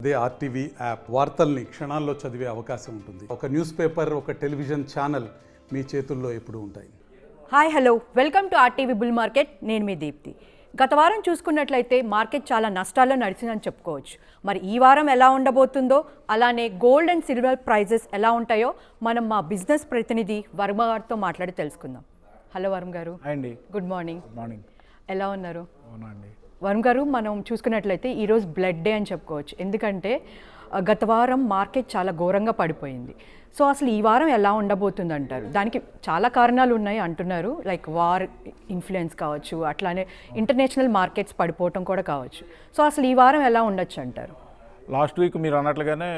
అదే RTV app వార్తల్ని క్షణాల్లో చదివే అవకాశం ఉంటుంది. ఒక న్యూస్ పేపర్, ఒక టెలివిజన్ ఛానల్ మీ చేతుల్లో ఎప్పుడూ ఉంటాయి. Hi hello, welcome to RTV bull market. నేను మీ దీప్తి. గత వారం చూసుకున్నట్లయితే మార్కెట్ చాలా నష్టాల్లో నడిచిందని చెప్పుకోవచ్చు. మరి ఈ వారం ఎలా ఉండబోతుందో, అలానే గోల్డ్ అండ్ సిల్వర్ ప్రైజెస్ ఎలా ఉంటాయో మనం మా బిజినెస్ ప్రతినిధి వర్మ గారితో మాట్లాడి తెలుసుకుందాం. హలో వర్మ గారు. అండి. Good morning. Good morning. ఎలా ఉన్నారు? అవునండి. వరుణ్ గారు, మనం చూసుకున్నట్లయితే ఈరోజు బ్లడ్ డే అని చెప్పుకోవచ్చు. ఎందుకంటే గత వారం మార్కెట్ చాలా ఘోరంగా పడిపోయింది. సో అసలు ఈ వారం ఎలా ఉండబోతుంది అంటారు? దానికి చాలా కారణాలు ఉన్నాయి అంటున్నారు. లైక్ వార్ ఇన్ఫ్లుయెన్స్ కావచ్చు, అట్లానే ఇంటర్నేషనల్ మార్కెట్స్ పడిపోవటం కూడా కావచ్చు. సో అసలు ఈ వారం ఎలా ఉండొచ్చు అంటారు? లాస్ట్ వీక్ మీరు అన్నట్లుగానే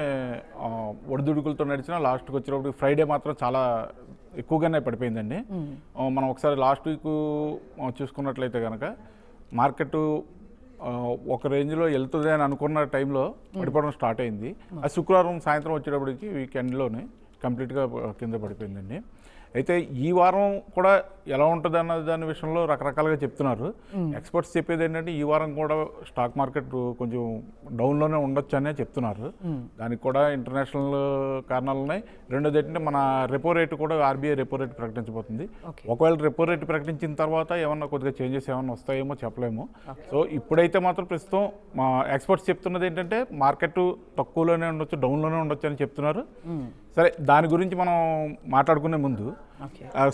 ఒడిదుడుకులతో నడిచిన లాస్ట్కి వచ్చేటప్పుడు ఫ్రైడే మాత్రం చాలా ఎక్కువగానే పడిపోయిందండి. మనం ఒకసారి లాస్ట్ వీక్ చూసుకున్నట్లయితే కనుక మార్కెట్ ఒక రేంజ్లో వెళ్తుంది అని అనుకున్న టైంలో పడిపోవడం స్టార్ట్ అయింది. అది శుక్రవారం సాయంత్రం వచ్చేటప్పటికి వీకెండ్లోనే కంప్లీట్గా కింద పడిపోయిందండి. అయితే ఈ వారం కూడా ఎలా ఉంటుంది అన్న దాని విషయంలో రకరకాలుగా చెప్తున్నారు. ఎక్స్పర్ట్స్ చెప్పేది ఏంటంటే ఈ వారం కూడా స్టాక్ మార్కెట్ కొంచెం డౌన్లోనే ఉండొచ్చు అనే చెప్తున్నారు. దానికి కూడా ఇంటర్నేషనల్ కారణాలు ఉన్నాయి. రెండోది ఏంటంటే మన రెపో రేటు కూడా ఆర్బీఐ రెపో రేటు ప్రకటించబోతుంది. ఒకవేళ రెపో రేటు ప్రకటించిన తర్వాత ఏమన్నా కొద్దిగా చేంజెస్ ఏమన్నా వస్తాయేమో చెప్పలేము. సో ఇప్పుడైతే మాత్రం ప్రస్తుతం మా ఎక్స్పర్ట్స్ చెప్తున్నది ఏంటంటే మార్కెట్ తక్కువలోనే ఉండొచ్చు, డౌన్లోనే ఉండొచ్చు అని చెప్తున్నారు. సరే, దాని గురించి మనం మాట్లాడుకునే ముందు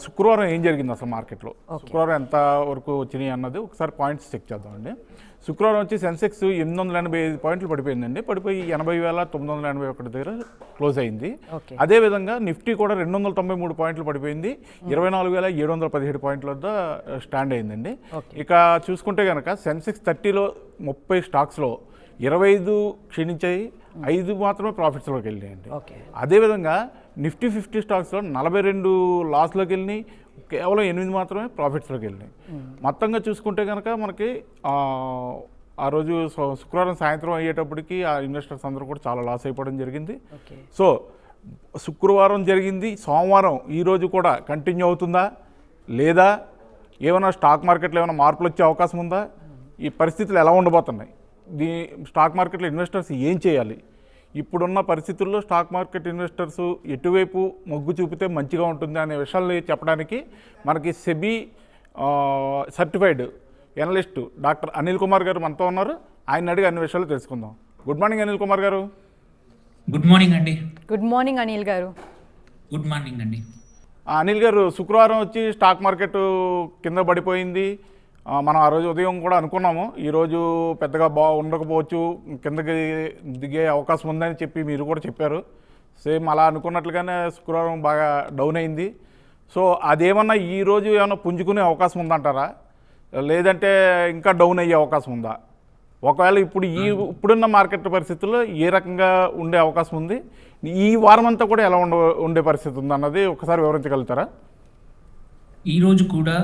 శుక్రవారం ఏం జరిగింది అసలు మార్కెట్లో, శుక్రవారం ఎంత వరకు వచ్చినాయి అన్నది ఒకసారి పాయింట్స్ చెక్ చేద్దామండి. శుక్రవారం వచ్చి సెన్సెక్స్ 885 పాయింట్లు పడిపోయిందండి. పడిపోయి 80,981 దగ్గర క్లోజ్ అయింది. అదేవిధంగా నిఫ్టీ కూడా 293 పాయింట్లు పడిపోయింది. 24,717 పాయింట్ల వద్ద స్టాండ్ అయిందండి. ఇక చూసుకుంటే కనుక సెన్సెక్స్ 30లో 30 స్టాక్స్లో 25 క్షీణించాయి, 5 మాత్రమే ప్రాఫిట్స్లోకి వెళ్ళినాయండి. అదేవిధంగా నిఫ్టీ 50 స్టాక్స్లో 42 లాస్లోకి వెళ్ళినాయి, కేవలం 8 మాత్రమే ప్రాఫిట్స్లోకి వెళ్ళినాయి. మొత్తంగా చూసుకుంటే కనుక మనకి ఆ రోజు శుక్రవారం సాయంత్రం అయ్యేటప్పటికి ఆ ఇన్వెస్టర్స్ అందరూ కూడా చాలా లాస్ అయిపోవడం జరిగింది. సో శుక్రవారం జరిగింది, సోమవారం ఈరోజు కూడా కంటిన్యూ అవుతుందా లేదా, ఏమైనా స్టాక్ మార్కెట్లో ఏమైనా మార్పులు వచ్చే అవకాశం ఉందా, ఈ పరిస్థితులు ఎలా ఉండబోతున్నాయి, స్టాక్ మార్కెట్లో ఇన్వెస్టర్స్ ఏం చేయాలి, ఇప్పుడున్న పరిస్థితుల్లో స్టాక్ మార్కెట్ ఇన్వెస్టర్స్ ఎటువైపు మొగ్గు చూపితే మంచిగా ఉంటుంది అనే విషయాలు చెప్పడానికి మనకి SEBI certified analyst doctor Anil Kumar గారు మనతో ఉన్నారు. ఆయన అడిగి అన్ని విషయాలు తెలుసుకుందాం. గుడ్ మార్నింగ్ అనిల్ కుమార్ గారు. గుడ్ మార్నింగ్ అండి. గుడ్ మార్నింగ్ అనిల్ గారు. గుడ్ మార్నింగ్ అండి. అనిల్ గారు, శుక్రవారం వచ్చి స్టాక్ మార్కెట్ కింద పడిపోయింది. మనం ఆ రోజు ఉదయం కూడా అనుకున్నాము ఈరోజు పెద్దగా ఉండకపోవచ్చు, కిందకి దిగే అవకాశం ఉందని చెప్పి మీరు కూడా చెప్పారు. సేమ్ అలా అనుకున్నట్లుగానే శుక్రవారం బాగా డౌన్ అయింది. సో అదేమన్నా ఈరోజు ఏమైనా పుంజుకునే అవకాశం ఉందంటారా, లేదంటే ఇంకా డౌన్ అయ్యే అవకాశం ఉందా? ఒకవేళ ఇప్పుడున్న మార్కెట్ పరిస్థితుల్లో ఏ రకంగా ఉండే అవకాశం ఉంది, ఈ వారం అంతా కూడా ఎలా ఉండే పరిస్థితి ఉందన్నది ఒకసారి వివరించగలుగుతారా? ఈరోజు కూడా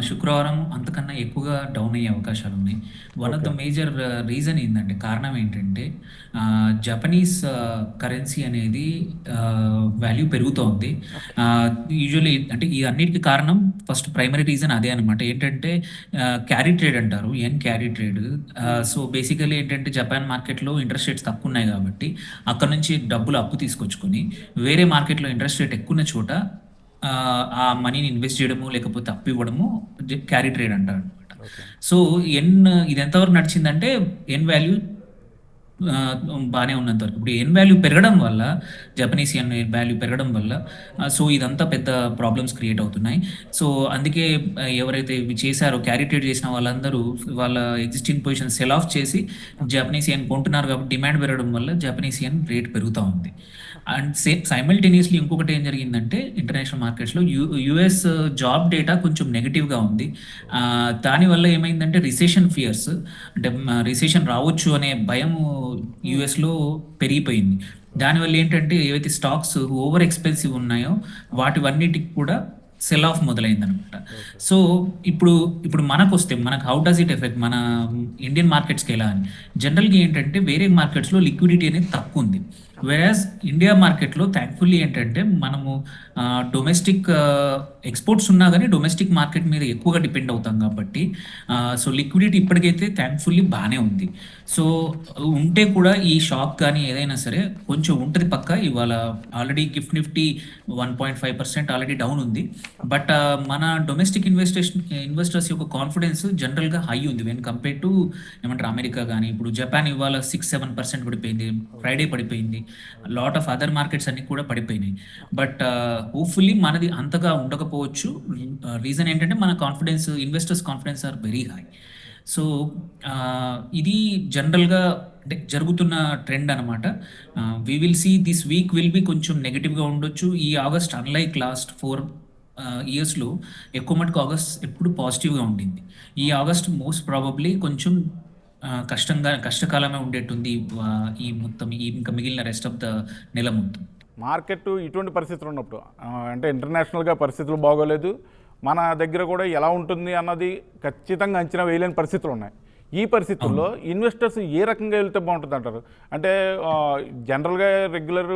శుక్రవారం అంతకన్నా ఎక్కువగా డౌన్ అయ్యే అవకాశాలు ఉన్నాయి. One of the major reason ఏంటంటే, కారణం ఏంటంటే జపనీస్ కరెన్సీ అనేది వాల్యూ పెరుగుతోంది. యూజువల్లీ అంటే ఈ అన్నిటికీ కారణం ఫస్ట్ ప్రైమరీ రీజన్ అదే అనమాట. ఏంటంటే క్యారీ ట్రేడ్ అంటారు, క్యారీ ట్రేడ్. సో బేసికలీ ఏంటంటే జపాన్ మార్కెట్లో ఇంట్రెస్ట్ రేట్స్ తక్కువ ఉన్నాయి కాబట్టి అక్కడ నుంచి డబ్బులు అప్పు తీసుకొచ్చుకొని వేరే మార్కెట్లో ఇంట్రెస్ట్ రేట్ ఎక్కువ ఉన్న చోట ఆ మనీని ఇన్వెస్ట్ చేయడము లేకపోతే అప్పు ఇవ్వడము క్యారీ ట్రేడ్ అంటారు అనమాట. సో ఇది ఎంతవరకు నడిచిందంటే వాల్యూ బాగానే ఉన్నంత వరకు. ఇప్పుడు వాల్యూ పెరగడం వల్ల, జపనీస్ వాల్యూ పెరగడం వల్ల సో ఇదంతా పెద్ద ప్రాబ్లమ్స్ క్రియేట్ అవుతున్నాయి. సో అందుకే ఎవరైతే ఇవి చేశారో, క్యారీ ట్రేడ్ చేసిన వాళ్ళందరూ వాళ్ళ ఎగ్జిస్టింగ్ పొజిషన్ సెల్ ఆఫ్ చేసి జపనీస్ కొంటున్నారు కాబట్టి డిమాండ్ పెరగడం వల్ల జపనీస్ రేట్ పెరుగుతూ ఉంది. అండ్ సైమల్టేనియస్లీ ఇంకొకటి ఏం జరిగిందంటే ఇంటర్నేషనల్ మార్కెట్స్లో యుఎస్ జాబ్ డేటా కొంచెం నెగిటివ్గా ఉంది. దానివల్ల ఏమైందంటే రిసెషన్ ఫియర్స్, అంటే రిసెషన్ రావచ్చు అనే భయం యుఎస్లో పెరిగిపోయింది. దానివల్ల ఏంటంటే ఏవైతే స్టాక్స్ ఓవర్ ఎక్స్పెన్సివ్ ఉన్నాయో వాటివన్నిటికి కూడా సెల్ ఆఫ్ మొదలైందనమాట. సో ఇప్పుడు మనకు హౌ డస్ ఇట్ ఎఫెక్ట్ మన ఇండియన్ మార్కెట్స్కి ఎలా అని, జనరల్గా ఏంటంటే వేరే మార్కెట్స్లో లిక్విడిటీ అనేది తక్కువ ఉంది. వెరాజ్ ఇండియా మార్కెట్లో థ్యాంక్ఫుల్లీ ఏంటంటే మనము డొమెస్టిక్ ఎక్స్పోర్ట్స్ ఉన్నా కానీ డొమెస్టిక్ మార్కెట్ మీద ఎక్కువగా డిపెండ్ అవుతాం కాబట్టి సో లిక్విడిటీ ఇప్పటికైతే థ్యాంక్ఫుల్లీ బాగానే ఉంది. సో ఉంటే కూడా ఈ షాక్ కానీ ఏదైనా సరే కొంచెం ఉంటుంది పక్క. ఇవాళ already gift Nifty 1.5% already down ఉంది. బట్ మన డొమెస్టిక్ ఇన్వెస్టర్స్ యొక్క కాన్ఫిడెన్స్ జనరల్గా హై ఉంది వెన్ కంపేర్ టు ఏమంటారు అమెరికా కానీ. ఇప్పుడు జపాన్ ఇవాళ 6-7% పడిపోయింది, ఫ్రైడే పడిపోయింది, లాట్ ఆఫ్ అదర్ మార్కెట్స్ అన్ని కూడా పడిపోయినాయి. బట్ హోప్ఫుల్లీ మనది అంతగా ఉండకపోవచ్చు. రీజన్ ఏంటంటే మన confidence, investors confidence are very high. So ఇది జనరల్గా అంటే జరుగుతున్న ట్రెండ్ అనమాట. We will see this week will be కొంచెం నెగిటివ్గా ఉండొచ్చు. ఈ ఆగస్ట్ అన్లైక్ లాస్ట్ 4 ఇయర్స్లో ఎక్కువ మటుకు ఆగస్ట్ ఎప్పుడు పాజిటివ్గా ఉండింది. ఈ ఆగస్ట్ మోస్ట్ ప్రాబబ్లీ కొంచెం కష్టకాలమే ఉండేట్టుంది ఈ మొత్తం ఇంకా మిగిలిన రెస్ట్ ఆఫ్ ద నెల మొత్తం. మార్కెట్ ఇటువంటి పరిస్థితులు ఉన్నప్పుడు అంటే ఇంటర్నేషనల్గా పరిస్థితులు బాగోలేదు, మన దగ్గర కూడా ఎలా ఉంటుంది అన్నది ఖచ్చితంగా అంచనా వేయలేని పరిస్థితులు ఉన్నాయి. ఈ పరిస్థితుల్లో ఇన్వెస్టర్స్ ఏ రకంగా వెళ్తే బాగుంటుంది అంటారు? అంటే జనరల్గా రెగ్యులర్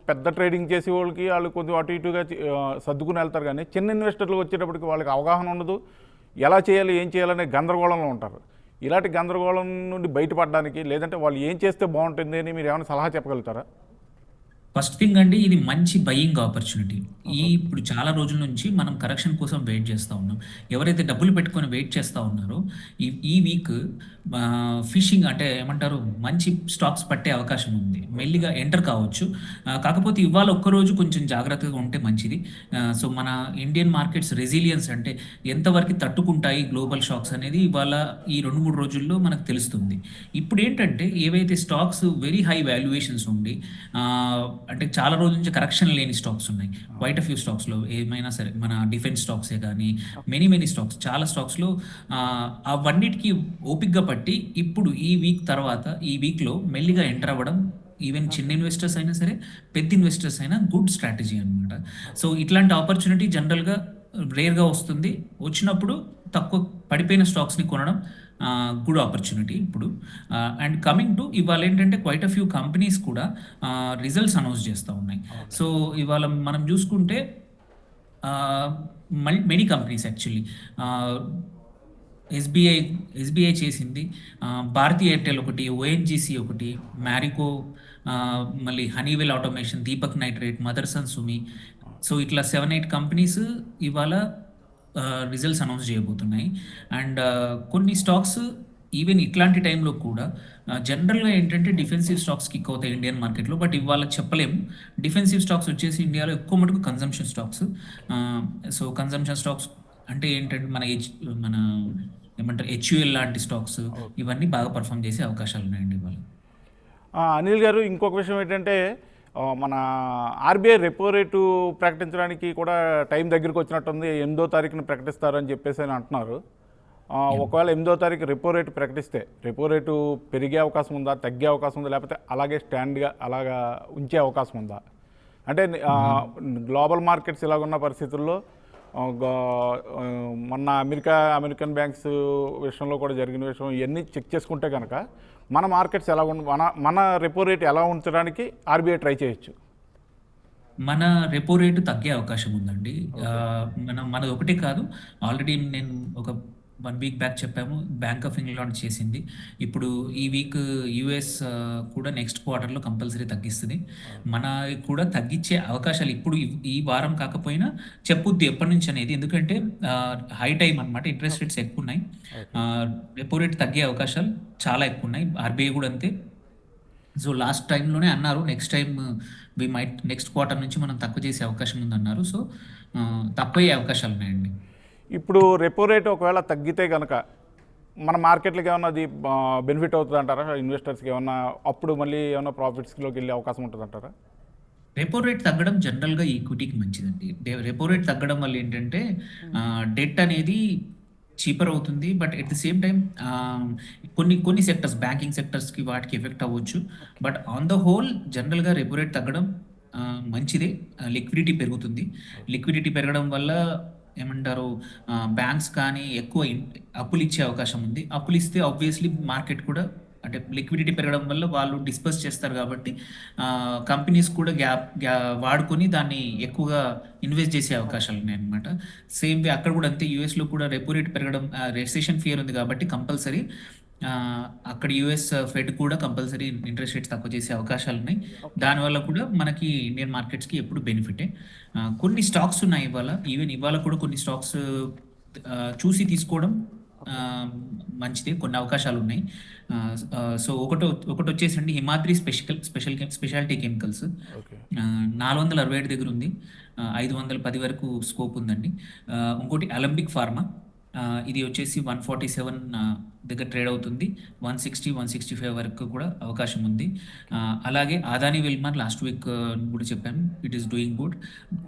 పెద్ద ట్రేడింగ్ చేసే వాళ్ళకి వాళ్ళు కొంచెం అటు ఇటుగా సర్దుకుని వెళ్తారు, కానీ చిన్న ఇన్వెస్టర్లు వచ్చేటప్పటికి వాళ్ళకి అవగాహన ఉండదు, ఎలా చేయాలి ఏం చేయాలనే గందరగోళంలో ఉంటారు. ఇలాంటి గందరగోళం నుండి బయటపడడానికి లేదంటే వాళ్ళు ఏం చేస్తే బాగుంటుంది అని మీరు ఏమైనా సలహా చెప్పగలుగుతారా? ఫస్ట్ థింగ్ అండి, ఇది మంచి బయింగ్ ఆపర్చునిటీ. ఇప్పుడు చాలా రోజుల నుంచి మనం కరెక్షన్ కోసం వెయిట్ చేస్తూ ఉన్నాం. ఎవరైతే డబ్బులు పెట్టుకొని వెయిట్ చేస్తూ ఉన్నారో ఈ వీక్ ఫిషింగ్ అంటే ఏమంటారు మంచి స్టాక్స్ పట్టే అవకాశం ఉంది, మెల్లిగా ఎంటర్ కావచ్చు. కాకపోతే ఇవాళ ఒక్కరోజు కొంచెం జాగ్రత్తగా ఉంటే మంచిది. సో మన ఇండియన్ మార్కెట్స్ రెసిలియన్స్ అంటే ఎంతవరకు తట్టుకుంటాయి గ్లోబల్ షాక్స్ అనేది ఇవాళ ఈ 2-3 రోజుల్లో మనకు తెలుస్తుంది. ఇప్పుడు ఏంటంటే ఏవైతే స్టాక్స్ వెరీ హై వాల్యుయేషన్స్ ఉండి అంటే చాలా రోజుల నుంచి కరెక్షన్ లేని స్టాక్స్ ఉన్నాయి. క్వైట్ అ ఫ్యూ స్టాక్స్లో ఏమైనా సరే మన డిఫెన్స్ స్టాక్సే కానీ మెనీ స్టాక్స్, చాలా స్టాక్స్లో అవన్నిటికీ ఓపిక్గా పట్టి ఇప్పుడు ఈ వీక్ తర్వాత ఈ వీక్లో మెల్లిగా ఎంటర్ అవ్వడం ఈవెన్ చిన్న ఇన్వెస్టర్స్ అయినా సరే పెద్ద ఇన్వెస్టర్స్ అయినా గుడ్ స్ట్రాటజీ అనమాట. సో ఇట్లాంటి ఆపర్చునిటీ జనరల్గా రేర్గా వస్తుంది. వచ్చినప్పుడు తక్కువ పడిపోయిన స్టాక్స్ని కొనడం గుడ్ ఆపర్చునిటీ ఇప్పుడు. అండ్ కమింగ్ టు ఇవాళ ఏంటంటే క్వైట్ అ ఫ్యూ కంపెనీస్ కూడా రిజల్ట్స్ అనౌన్స్ చేస్తూ ఉన్నాయి. సో ఇవాళ మనం చూసుకుంటే మెనీ కంపెనీస్ యాక్చువల్లీ ఎస్బీఐ చేసింది, భారతీ ఎయిర్టెల్ ఒకటి, ఓఎన్జీసీ ఒకటి, మ్యారికో, మళ్ళీ Honeywell automation, Deepak nitrate, Motherson సుమి. సో ఇట్లా 7-8 కంపెనీస్ ఇవాళ రిజల్ట్స్ అనౌన్స్ చేయబోతున్నాయి. అండ్ కొన్ని స్టాక్స్ ఈవెన్ ఇట్లాంటి టైంలో కూడా జనరల్గా ఏంటంటే డిఫెన్సివ్ స్టాక్స్ కిక్ అవుతాయి ఇండియన్ మార్కెట్లో. బట్ ఇవాళ చెప్పలేము. డిఫెన్సివ్ స్టాక్స్ వచ్చేసి ఇండియాలో ఎక్కువ మటుకు consumption stocks. So consumption stocks అంటే ఏంటంటే మన ఏమంటారు హెచ్యుఎల్ లాంటి స్టాక్స్ ఇవన్నీ బాగా పర్ఫామ్ చేసే అవకాశాలు ఉన్నాయండి ఇవాళ. అనిల్ గారు, ఇంకొక విషయం ఏంటంటే మన ఆర్బీఐ రెపో రేటు ప్రకటించడానికి కూడా టైం దగ్గరికి వచ్చినట్టుంది. 8వ తారీఖున ప్రకటిస్తారని చెప్పేసి అని అంటున్నారు. ఒకవేళ 8వ తారీఖు రెపో రేటు ప్రకటిస్తే రెపో రేటు పెరిగే అవకాశం ఉందా, తగ్గే అవకాశం ఉందా, లేకపోతే అలాగే స్టాండ్గా అలాగా ఉంచే అవకాశం ఉందా? అంటే గ్లోబల్ మార్కెట్స్ ఇలాగున్న పరిస్థితుల్లో మొన్న అమెరికన్ బ్యాంక్స్ విషయంలో కూడా జరిగిన విషయం ఇవన్నీ చెక్ చేసుకుంటే కనుక మన మార్కెట్స్ ఎలా మన రెపో రేట్ ఎలా ఉంచడానికి ఆర్బీఐ ట్రై చేయొచ్చు. మన రెపో రేటు తగ్గే అవకాశం ఉందండి. మనది ఒకటే కాదు, ఆల్రెడీ నేను ఒక 1 వీక్ బ్యాక్ చెప్పాము, బ్యాంక్ ఆఫ్ ఇంగ్లాండ్ చేసింది. ఇప్పుడు ఈ వీక్ యుఎస్ కూడా నెక్స్ట్ క్వార్టర్లో కంపల్సరీ తగ్గిస్తుంది. మన కూడా తగ్గించే అవకాశాలు ఇప్పుడు ఈ వారం కాకపోయినా చెప్పుద్ది ఎప్పటి నుంచి అనేది. ఎందుకంటే హై టైం అనమాట, ఇంట్రెస్ట్ రేట్స్ ఎక్కువ ఉన్నాయి, రెపో రేట్ తగ్గే అవకాశాలు చాలా ఎక్కువ ఉన్నాయి. ఆర్బీఐ కూడా అంతే. సో లాస్ట్ టైంలోనే అన్నారు నెక్స్ట్ టైం నెక్స్ట్ క్వార్టర్ నుంచి మనం తక్కువ చేసే అవకాశం ఉందన్నారు. సో తక్కువయ్యే అవకాశాలు ఉన్నాయండి. ఇప్పుడు రెపో రేట్ ఒకవేళ తగ్గితే కనుక మన మార్కెట్లకి ఏమన్నా అది బెనిఫిట్ అవుతుంది అంటారా? ఇన్వెస్టర్స్కి ఏమన్నా అప్పుడు మళ్ళీ ఏమన్నా ప్రాఫిట్స్లోకి వెళ్ళే అవకాశం ఉంటుంది అంటారా? రెపో రేట్ తగ్గడం జనరల్గా ఈక్విటీకి మంచిదండి. రెపో రేట్ తగ్గడం వల్ల ఏంటంటే డెట్ అనేది చీపర్ అవుతుంది. But at the same time కొన్ని సెక్టర్స్, బ్యాంకింగ్ సెక్టర్స్కి వాటికి ఎఫెక్ట్ అవ్వచ్చు. బట్ ఆన్ ద హోల్ జనరల్గా రెపో రేట్ తగ్గడం మంచిదే. లిక్విడిటీ పెరుగుతుంది. లిక్విడిటీ పెరగడం వల్ల ఏమంటారు బ్యాంక్స్ కానీ ఎక్కువ అప్పులు ఇచ్చే అవకాశం ఉంది. అప్పులు ఇస్తే ఆబ్వియస్లీ మార్కెట్ కూడా అంటే లిక్విడిటీ పెరగడం వల్ల వాళ్ళు డిస్పర్స్ చేస్తారు కాబట్టి కంపెనీస్ కూడా వాడుకొని దాన్ని ఎక్కువగా ఇన్వెస్ట్ చేసే అవకాశాలు ఉన్నాయన్నమాట. సేమ్ వే అక్కడ కూడా అంతే, యూఎస్లో కూడా రెపో రేట్ పెరగడం, రెసెషన్ ఫియర్ ఉంది కాబట్టి కంపల్సరీ అక్కడ యుఎస్ ఫెడ్ కూడా కంపల్సరీ ఇంట్రెస్ట్ రేట్స్ తక్కువ చేసే అవకాశాలు ఉన్నాయి. దానివల్ల కూడా మనకి ఇండియన్ మార్కెట్స్కి ఎప్పుడు బెనిఫిటే. కొన్ని స్టాక్స్ ఉన్నాయి ఈవెన్ ఇవాళ కూడా కొన్ని స్టాక్స్ చూసి తీసుకోవడం మంచిదే, కొన్ని అవకాశాలు ఉన్నాయి. సో ఒకటి వచ్చేసండి హిమాద్రి స్పెషాలిటీ కెమికల్స్ 467 దగ్గర ఉంది, 510 వరకు స్కోప్ ఉందండి. ఇంకోటి అలంబిక్ ఫార్మా, ఇది వచ్చేసి 147 దగ్గర ట్రేడ్ అవుతుంది, 160, 165 వరకు కూడా అవకాశం ఉంది. అలాగే అదాని విల్మార్ లాస్ట్ వీక్ కూడా చెప్పాను, ఇట్ ఈస్ డూయింగ్ గుడ్,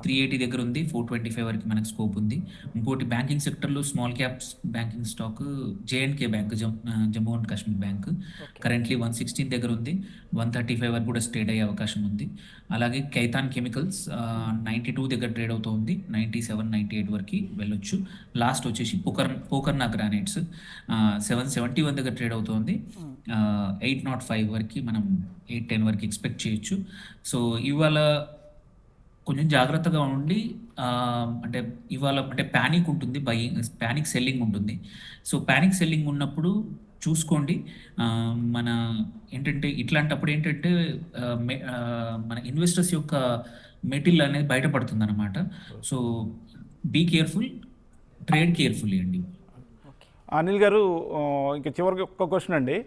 380 దగ్గర ఉంది, 425 వరకు మనకు స్కోప్ ఉంది. ఇంకోటి బ్యాంకింగ్ సెక్టర్లో small caps banking stock జేఎండ్కే bank, Jammu and Kashmir bank, currently 116 దగ్గర ఉంది, 135 వరకు కూడా ట్రేడ్ అయ్యే అవకాశం ఉంది. అలాగే కైతాన్ కెమికల్స్ 92 దగ్గర ట్రేడ్ అవుతుంది, 97, 98 వరకు వెళ్ళొచ్చు. లాస్ట్ వచ్చేసి పోకర్నా గ్రానైట్స్ 771 దగ్గర ట్రేడ్ అవుతుంది, 805 వరకు మనం 810 వరకు ఎక్స్పెక్ట్ చేయొచ్చు. సో ఇవాళ కొంచెం జాగ్రత్తగా ఉండి, అంటే ఇవాళ అంటే ప్యానిక్ ఉంటుంది, ప్యానిక్ సెల్లింగ్ ఉంటుంది. సో ప్యానిక్ సెల్లింగ్ ఉన్నప్పుడు చూసుకోండి. మన ఏంటంటే ఇట్లాంటప్పుడు ఏంటంటే మన ఇన్వెస్టర్స్ యొక్క మెటీరియల్ అనేది బయటపడుతుంది అనమాట. So be careful, trade carefully అండి. అనిల్ గారు, ఇంకా చివరికి ఒక్క క్వశ్చన్ అండి.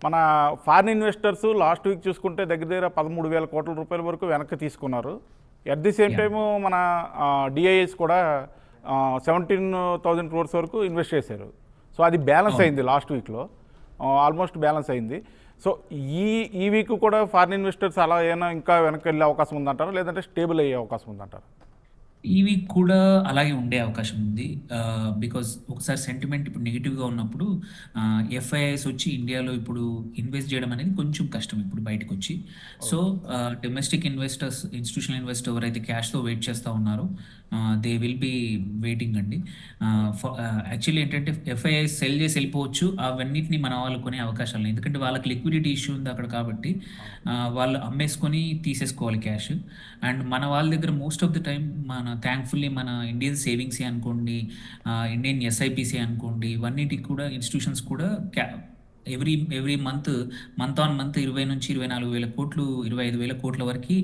మన ఫారిన్ ఇన్వెస్టర్స్ లాస్ట్ వీక్ చూసుకుంటే దగ్గర 13,000 కోట్ల రూపాయల వరకు వెనక్కి తీసుకున్నారు. ఎట్ ది సేమ్ టైము మన డిఐఎస్ కూడా 17,000 crores వరకు ఇన్వెస్ట్ చేశారు. సో అది బ్యాలెన్స్ అయింది లాస్ట్ వీక్లో, ఆల్మోస్ట్ బ్యాలెన్స్ అయింది. సో ఈ వీక్ కూడా ఫారిన్ ఇన్వెస్టర్స్ అలా ఏమైనా ఇంకా వెనక్కి వెళ్ళే అవకాశం ఉందంటారా, లేదంటే స్టేబుల్ అయ్యే అవకాశం ఉందంటారా? ఈ వీక్ కూడా అలాగే ఉండే అవకాశం ఉంది. బికాజ్ ఒకసారి సెంటిమెంట్ ఇప్పుడు నెగిటివ్గా ఉన్నప్పుడు ఎఫ్ఐఐస్ వచ్చి ఇండియాలో ఇప్పుడు ఇన్వెస్ట్ చేయడం అనేది కొంచెం కష్టం ఇప్పుడు బయటకు వచ్చి. So domestic investors, institutional investor ఎవరైతే క్యాష్తో వెయిట్ చేస్తూ ఉన్నారో దే విల్ బీ వెయిటింగ్ అండి. యాక్చువల్లీ ఏంటంటే ఎఫ్ఐఐస్ సెల్ చేసి వెళ్ళిపోవచ్చు, అవన్నిటిని మన వాళ్ళు కొనే అవకాశాలు ఉన్నాయి. ఎందుకంటే వాళ్ళకి లిక్విడిటీ ఇష్యూ ఉంది అక్కడ కాబట్టి వాళ్ళు అమ్మేసుకొని తీసేసుకోవాలి క్యాష్. అండ్ మన వాళ్ళ దగ్గర most of the time thankfully మన ఇండియన్ సేవింగ్సే అనుకోండి, ఇండియన్ ఎస్ఐపిసి అనుకోండి, ఇవన్నిటికి కూడా ఇన్స్టిట్యూషన్స్ కూడా ఎవ్రీ మంత్ ఆన్ మంత్ 20 నుంచి 24,000 కోట్లు, 25,000 కోట్ల వరకు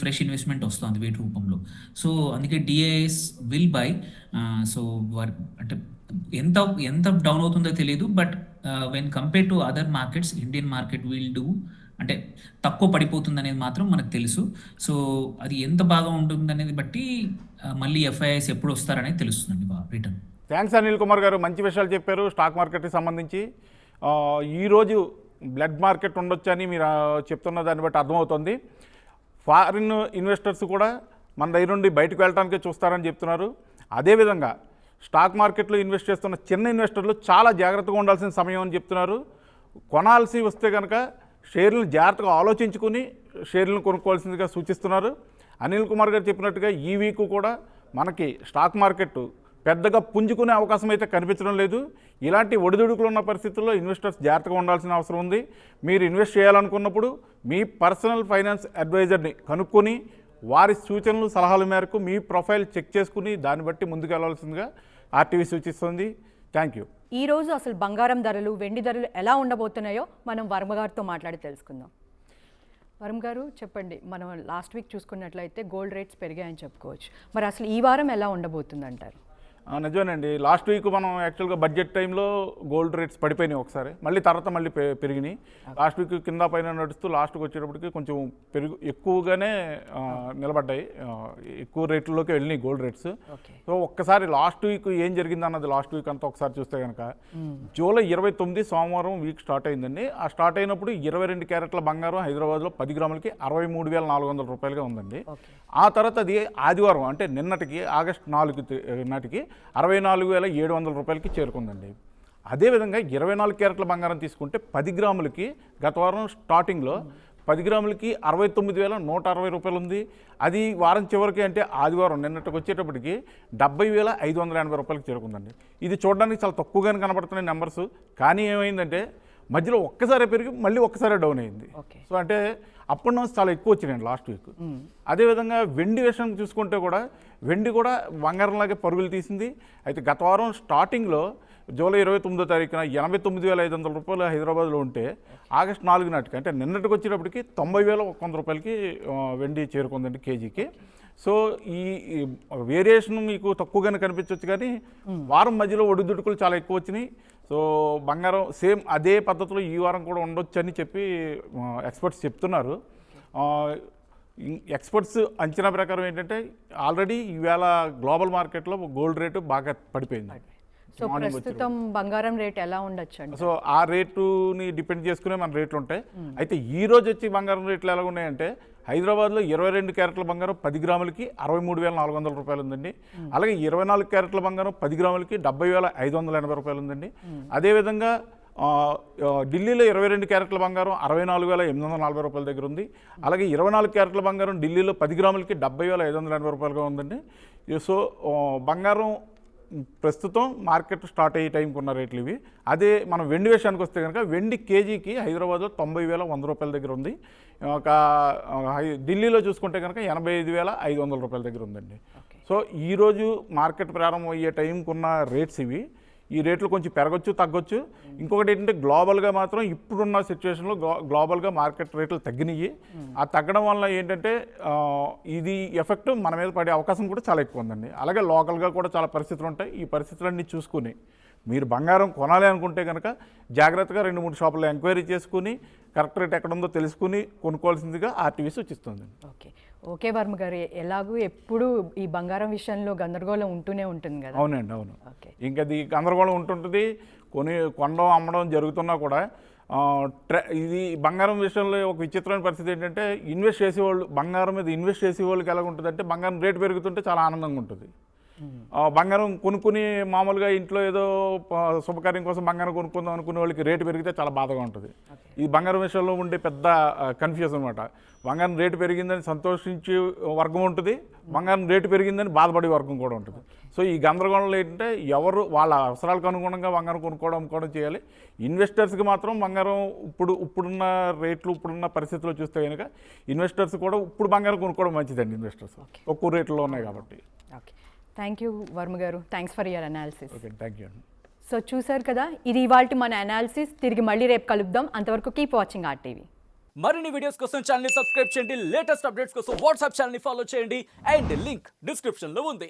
ఫ్రెష్ ఇన్వెస్ట్మెంట్ వస్తుంది వీటి రూపంలో. సో అందుకే డిఐఎస్ విల్ బై. సో అంటే ఎంత డౌన్ అవుతుందో తెలియదు, but when compare to other markets Indian market will do, అంటే తక్కువ పడిపోతుంది అనేది మాత్రం మనకు తెలుసు. సో అది ఎంత బాగా ఉంటుంది అనేది బట్టి మళ్ళీ ఎఫ్ఐఐస్ ఎప్పుడు వస్తారనేది తెలుస్తుందండి రిటర్న్. థ్యాంక్స్ అనిల్ కుమార్ గారు, మంచి విషయాలు చెప్పారు స్టాక్ మార్కెట్కి సంబంధించి. ఈరోజు బ్లడ్ మార్కెట్ ఉండొచ్చని మీరు చెప్తున్న దాన్ని బట్టి అర్థమవుతుంది. ఫారిన్ ఇన్వెస్టర్స్ కూడా మన దగ్గర నుండి బయటకు వెళ్ళడానికే చూస్తారని చెప్తున్నారు. అదేవిధంగా స్టాక్ మార్కెట్లో ఇన్వెస్ట్ చేస్తున్న చిన్న ఇన్వెస్టర్లు చాలా జాగ్రత్తగా ఉండాల్సిన సమయం అని చెప్తున్నారు. కొనాల్సి వస్తే కనుక షేర్లను జాగ్రత్తగా ఆలోచించుకుని షేర్లను కొనుక్కోవాల్సిందిగా సూచిస్తున్నారు. అనిల్ కుమార్ గారు చెప్పినట్టుగా ఈ వీక్ కూడా మనకి స్టాక్ మార్కెట్ పెద్దగా పుంజుకునే అవకాశం అయితే కనిపించడం లేదు. ఇలాంటి ఒడిదుడుకులు ఉన్న పరిస్థితుల్లో ఇన్వెస్టర్స్ జాగ్రత్తగా ఉండాల్సిన అవసరం ఉంది. మీరు ఇన్వెస్ట్ చేయాలనుకున్నప్పుడు మీ పర్సనల్ ఫైనాన్స్ అడ్వైజర్ని కనుక్కొని వారి సూచనలు సలహాల మేరకు మీ ప్రొఫైల్ చెక్ చేసుకుని దాన్ని బట్టి ముందుకు వెళ్ళాల్సిందిగా ఆర్టీవీ సూచిస్తుంది. Thank you. ఈరోజు అసలు బంగారం ధరలు, వెండి ధరలు ఎలా ఉండబోతున్నాయో మనం వర్మ గారితో మాట్లాడి తెలుసుకుందాం. వర్మ గారు చెప్పండి, మనం లాస్ట్ వీక్ చూసుకున్నట్లయితే గోల్డ్ రేట్స్ పెరిగాయని చెప్పుకోవచ్చు. మరి అసలు ఈ వారం ఎలా ఉండబోతుంది అంటారు? నిజమేనండి. లాస్ట్ వీక్ మనం యాక్చువల్గా బడ్జెట్ టైంలో గోల్డ్ రేట్స్ పడిపోయినాయి ఒకసారి, మళ్ళీ తర్వాత మళ్ళీ పెరిగినాయి. లాస్ట్ వీక్ కింద పైన నడుస్తూ లాస్ట్కి వచ్చేటప్పటికి కొంచెం ఎక్కువగానే నిలబడ్డాయి, ఎక్కువ రేట్లలోకి వెళ్ళినాయి గోల్డ్ రేట్స్. సో ఒక్కసారి లాస్ట్ వీక్ ఏం జరిగింది అన్నది లాస్ట్ వీక్ అంతా ఒకసారి చూస్తే కనుక జూలై 29 సోమవారం వీక్ స్టార్ట్ అయిందండి. ఆ స్టార్ట్ అయినప్పుడు 22 క్యారెట్ల బంగారం హైదరాబాద్లో 10 గ్రాములకి 63,400 రూపాయలుగా ఉందండి. ఆ తర్వాత అది ఆదివారం అంటే నిన్నటికి ఆగస్టు 4 నాటికి 64,700 రూపాయలకి చేరుకుందండి. అదేవిధంగా 24 క్యారెట్ల బంగారం తీసుకుంటే 10 గ్రాములకి గత వారం స్టార్టింగ్లో 10 గ్రాములకి 69,160 రూపాయలు ఉంది. అది వారం చివరికి అంటే ఆదివారం నిన్నటికి వచ్చేటప్పటికి 70,580 రూపాయలకి చేరుకుందండి. ఇది చూడడానికి చాలా తక్కువగానే కనబడుతున్నాయి నెంబర్స్, కానీ ఏమైందంటే మధ్యలో ఒక్కసారి పెరిగి మళ్ళీ ఒక్కసారి డౌన్ అయింది. ఓకే. సో అంటే అప్ అండ్ డౌన్స్ చాలా ఎక్కువ వచ్చినాయండి లాస్ట్ వీక్. అదేవిధంగా వెండి విషయం చూసుకుంటే కూడా వెండి కూడా బంగారంలాగే పరుగులు తీసింది. అయితే గత వారం స్టార్టింగ్లో జూలై 29వ తారీఖున 89,500 రూపాయలు హైదరాబాద్లో ఉంటే ఆగస్టు 4 నాటికి అంటే నిన్నటికి వచ్చేటప్పటికి 90,100 రూపాయలకి వెండి చేరుకుందండి కేజీకి. సో ఈ వేరియేషన్ మీకు తక్కువగానే కనిపించవచ్చు, కానీ వారం మధ్యలో ఒడిదుడుకులు చాలా ఎక్కువ వచ్చినాయి. సో బంగారం సేమ్ అదే పద్ధతిలో ఈ వారం కూడా ఉండొచ్చు అని చెప్పి ఎక్స్పర్ట్స్ చెప్తున్నారు. ఎక్స్పర్ట్స్ అంచనా ప్రకారం ఏంటంటే ఆల్రెడీ ఈవేళ గ్లోబల్ మార్కెట్లో గోల్డ్ రేటు బాగా పడిపోయింది. సో ప్రస్తుతం బంగారం రేట్ ఎలా ఉండొచ్చు అండి? సో ఆ రేటుని డిపెండ్ చేసుకునే మన రేట్లు ఉంటాయి. అయితే ఈ రోజు వచ్చి బంగారం రేట్లు ఎలా ఉన్నాయంటే హైదరాబాద్లో 22 క్యారెట్ల బంగారం 10 గ్రాములకి 63,400 రూపాయలు ఉందండి. అలాగే 24 క్యారెట్ల బంగారం 10 గ్రాములకి 70,580 రూపాయలు ఉందండి. అదేవిధంగా ఢిల్లీలో 22 క్యారెట్ల బంగారం 64,840 రూపాయల దగ్గర ఉంది. అలాగే 24 క్యారెట్ల బంగారం ఢిల్లీలో 10 గ్రాములకి 70,580 రూపాయలుగా ఉందండి. సో బంగారం ప్రస్తుతం మార్కెట్ స్టార్ట్ అయ్యే టైంకి ఉన్న రేట్లు ఇవి. అదే మనం వెండి విషయానికి వస్తే కనుక వెండి కేజీకి హైదరాబాద్లో 90,100 రూపాయల దగ్గర ఉంది. ఒక ఢిల్లీలో చూసుకుంటే కనుక 85,500 రూపాయల దగ్గర ఉందండి. సో ఈరోజు మార్కెట్ ప్రారంభం అయ్యే టైంకి ఉన్న రేట్స్ ఇవి. ఈ రేట్లు కొంచెం పెరగచ్చు తగ్గొచ్చు. ఇంకొకటి ఏంటంటే గ్లోబల్గా మాత్రం ఇప్పుడున్న సిచ్యువేషన్లో గ్లోబల్గా మార్కెట్ రేట్లు తగ్గినాయి. ఆ తగ్గడం వల్ల ఏంటంటే ఇది ఎఫెక్ట్ మన మీద పడే అవకాశం కూడా చాలా ఎక్కువ ఉందండి. అలాగే లోకల్గా కూడా చాలా పరిస్థితులు ఉంటాయి. ఈ పరిస్థితులన్నీ చూసుకుని మీరు బంగారం కొనాలి అనుకుంటే కనుక జాగ్రత్తగా 2-3 షాపుల్లో ఎంక్వైరీ చేసుకుని కరెక్ట్ రేట్ ఎక్కడ ఉందో తెలుసుకుని కొనుక్కోవాల్సిందిగా ఆర్టీవీ సూచిస్తుంది. ఓకే వర్మ గారు, ఎలాగూ ఎప్పుడు ఈ బంగారం విషయంలో గందరగోళం ఉంటూనే ఉంటుంది కదా? అవునండి, అవును. ఇంకా అది గందరగోళం ఉంటుంటుంది. కొనడం అమ్మడం జరుగుతున్నా కూడా ఇది బంగారం విషయంలో ఒక విచిత్రమైన పరిస్థితి ఏంటంటే ఇన్వెస్ట్ చేసేవాళ్ళు బంగారం మీద ఇన్వెస్ట్ చేసేవాళ్ళకి ఎలా ఉంటుంది అంటే బంగారం రేటు పెరుగుతుంటే చాలా ఆనందంగా ఉంటుంది. బంగారం కొనుక్కుని మామూలుగా ఇంట్లో ఏదో శుభకార్యం కోసం బంగారం కొనుక్కుందాం అనుకునే వాళ్ళకి రేటు పెరిగితే చాలా బాధగా ఉంటుంది. ఈ బంగారం విషయంలో ఉండే పెద్ద కన్ఫ్యూజన్ అనమాట. బంగారం రేటు పెరిగిందని సంతోషించే వర్గం ఉంటుంది, బంగారం రేటు పెరిగిందని బాధపడే వర్గం కూడా ఉంటుంది. సో ఈ గందరగోళంలో ఏంటంటే ఎవరు వాళ్ళ అవసరాలకు అనుగుణంగా బంగారం కొనుక్కోవడం అమ్ముకోవడం చేయాలి. ఇన్వెస్టర్స్కి మాత్రం బంగారం ఇప్పుడున్న రేట్లు ఇప్పుడున్న పరిస్థితుల్లో చూస్తే కనుక ఇన్వెస్టర్స్ కూడా ఇప్పుడు బంగారం కొనుక్కోవడం మంచిదండి. ఇన్వెస్టర్స్ తక్కువ రేట్లో ఉన్నాయి కాబట్టి. థ్యాంక్ యూ వర్మ గారు, thanks for your analysis. Okay, thank you. So చూసారు కదా, ఇది ఇవాల్టి మన అనాలిసిస్. తిరిగి మళ్ళీ రేపు కలుద్దాం. అంతవరకు కీప్ వాచింగ్ RTV. మరిన్ని వీడియోస్ కోసం ఛానల్ ని సబ్స్క్రైబ్ చేయండి. లేటెస్ట్ అప్డేట్స్ కోసం వాట్సాప్ ఛానల్ ని ఫాలో చేయండి. అండ్ లింక్ డిస్క్రిప్షన్ లో ఉంది.